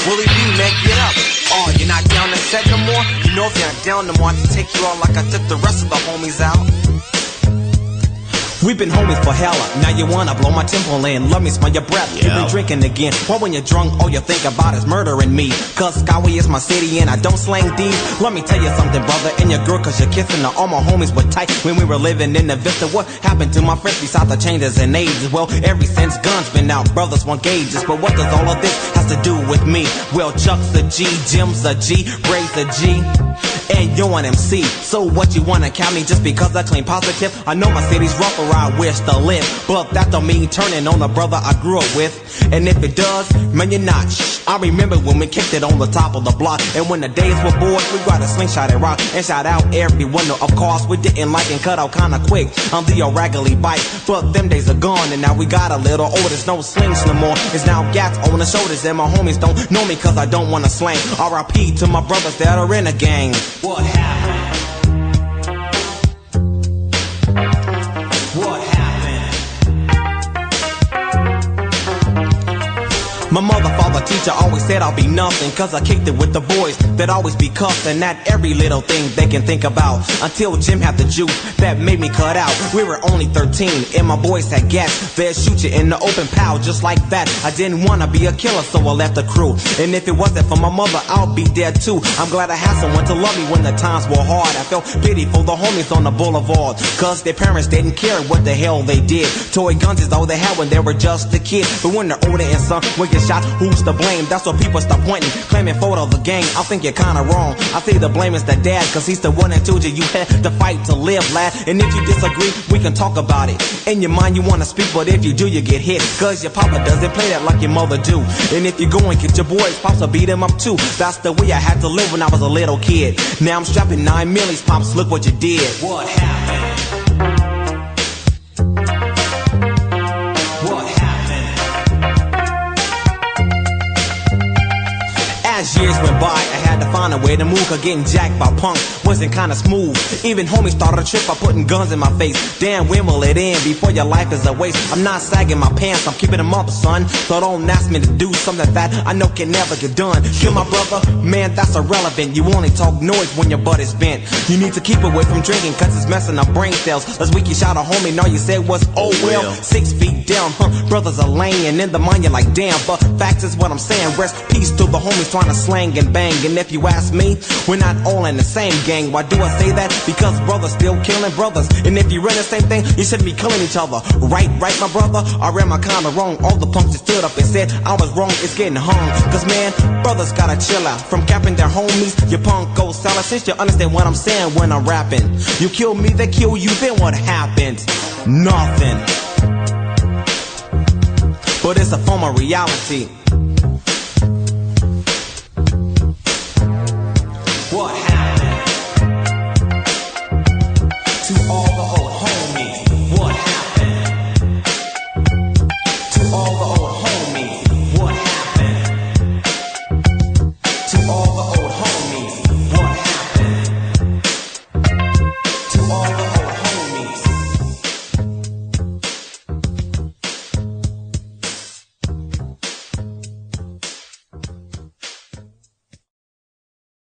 Willie, man, get up. Oh, you're not down the set no more? You know if you're not down no more, I have to take you out like I took the rest of the homies out. We've been homies for hella, now you wanna blow my temple in. Let me smell your breath, you've been drinking again. Why when you're drunk, all you think about is murdering me? Cause Skyway is my city and I don't slang these. Let me tell you something, brother, and your girl, cause you're kissing her. All my homies were tight when we were living in the Vista. What happened to my friends besides the changes in age? Well, ever since guns been out, brothers want gauges. But what does all of this has to do with me? Well, Chuck's a G, Jim's a G, Ray's a G, and you're an MC. So what you wanna count me just because I claim positive? I know my city's rough or I wish to live, but that don't mean turning on the brother I grew up with. And if it does, man, you're not. Shh. I remember when we kicked it on the top of the block, and when the days were bored, we got a slingshot and rock and shout out every window. Of course, we didn't like and cut out kinda quick on the raggedy bike, but them days are gone, and now we got a little older. There's no slings no more. It's now gats on the shoulders, and my homies don't know me cause I don't wanna slang. R.I.P. to my brothers that are in the gang. What happened? What happened? My mother, father, teacher always said I'll be nothing, cause I kicked it with the boys that always be cuffing at every little thing they can think about. Until Jim had the juice that made me cut out. We were only 13 and my boys had gas. They'd shoot you in the open pal just like that. I didn't wanna be a killer, so I left the crew. And if it wasn't for my mother, I'll be dead too. I'm glad I had someone to love me when the times were hard. I felt pity for the homies on the boulevard, cause their parents didn't care what the hell they did. Toy guns is all they had when they were just a kid. But when they're older and some will get shot, who's to blame? That's what people start pointing, claiming fault of the gang. I think you're kinda wrong. I say the blame is the dad, cause he's the one that told you you had to fight to live, lad. And if you disagree, we can talk about it. In your mind you wanna speak, but if you do you get hit, cause your papa doesn't play that like your mother do. And if you go and get your boys, pops will beat them up too. That's the way I had to live when I was a little kid. Now I'm strapping 9 millies, pops, look what you did. What happened? As years went by, I had to find a way to move, cause getting jacked by punk wasn't kinda smooth. Even homies started a trip by putting guns in my face. Damn, when will it end before your life is a waste? I'm not sagging my pants, I'm keeping them up, son. So don't ask me to do something that I know can never get done. Kill my brother? Man, that's irrelevant. You only talk noise when your butt is bent. You need to keep away from drinking, cause it's messing up brain cells. Last week you shot a homie and all you said was, oh well. 6 feet down, brothers are laying, and in the mind you're like, damn. But facts is what I'm saying. Rest peace to the homies trying to slang and bang. And if you ask me, we're not all in the same gang. Why do I say that? Because brothers still killing brothers. And if you're in the same thing, you shouldn't be killing each other. Right, my brother? Or am I kinda wrong? All the punks that stood up and said I was wrong, it's getting hung. Cause man, brothers gotta chill out from capping their homies. Your punk goes solid, since you understand what I'm saying when I'm rapping. You kill me, they kill you, then what happens? Nothing. But it's a form of reality.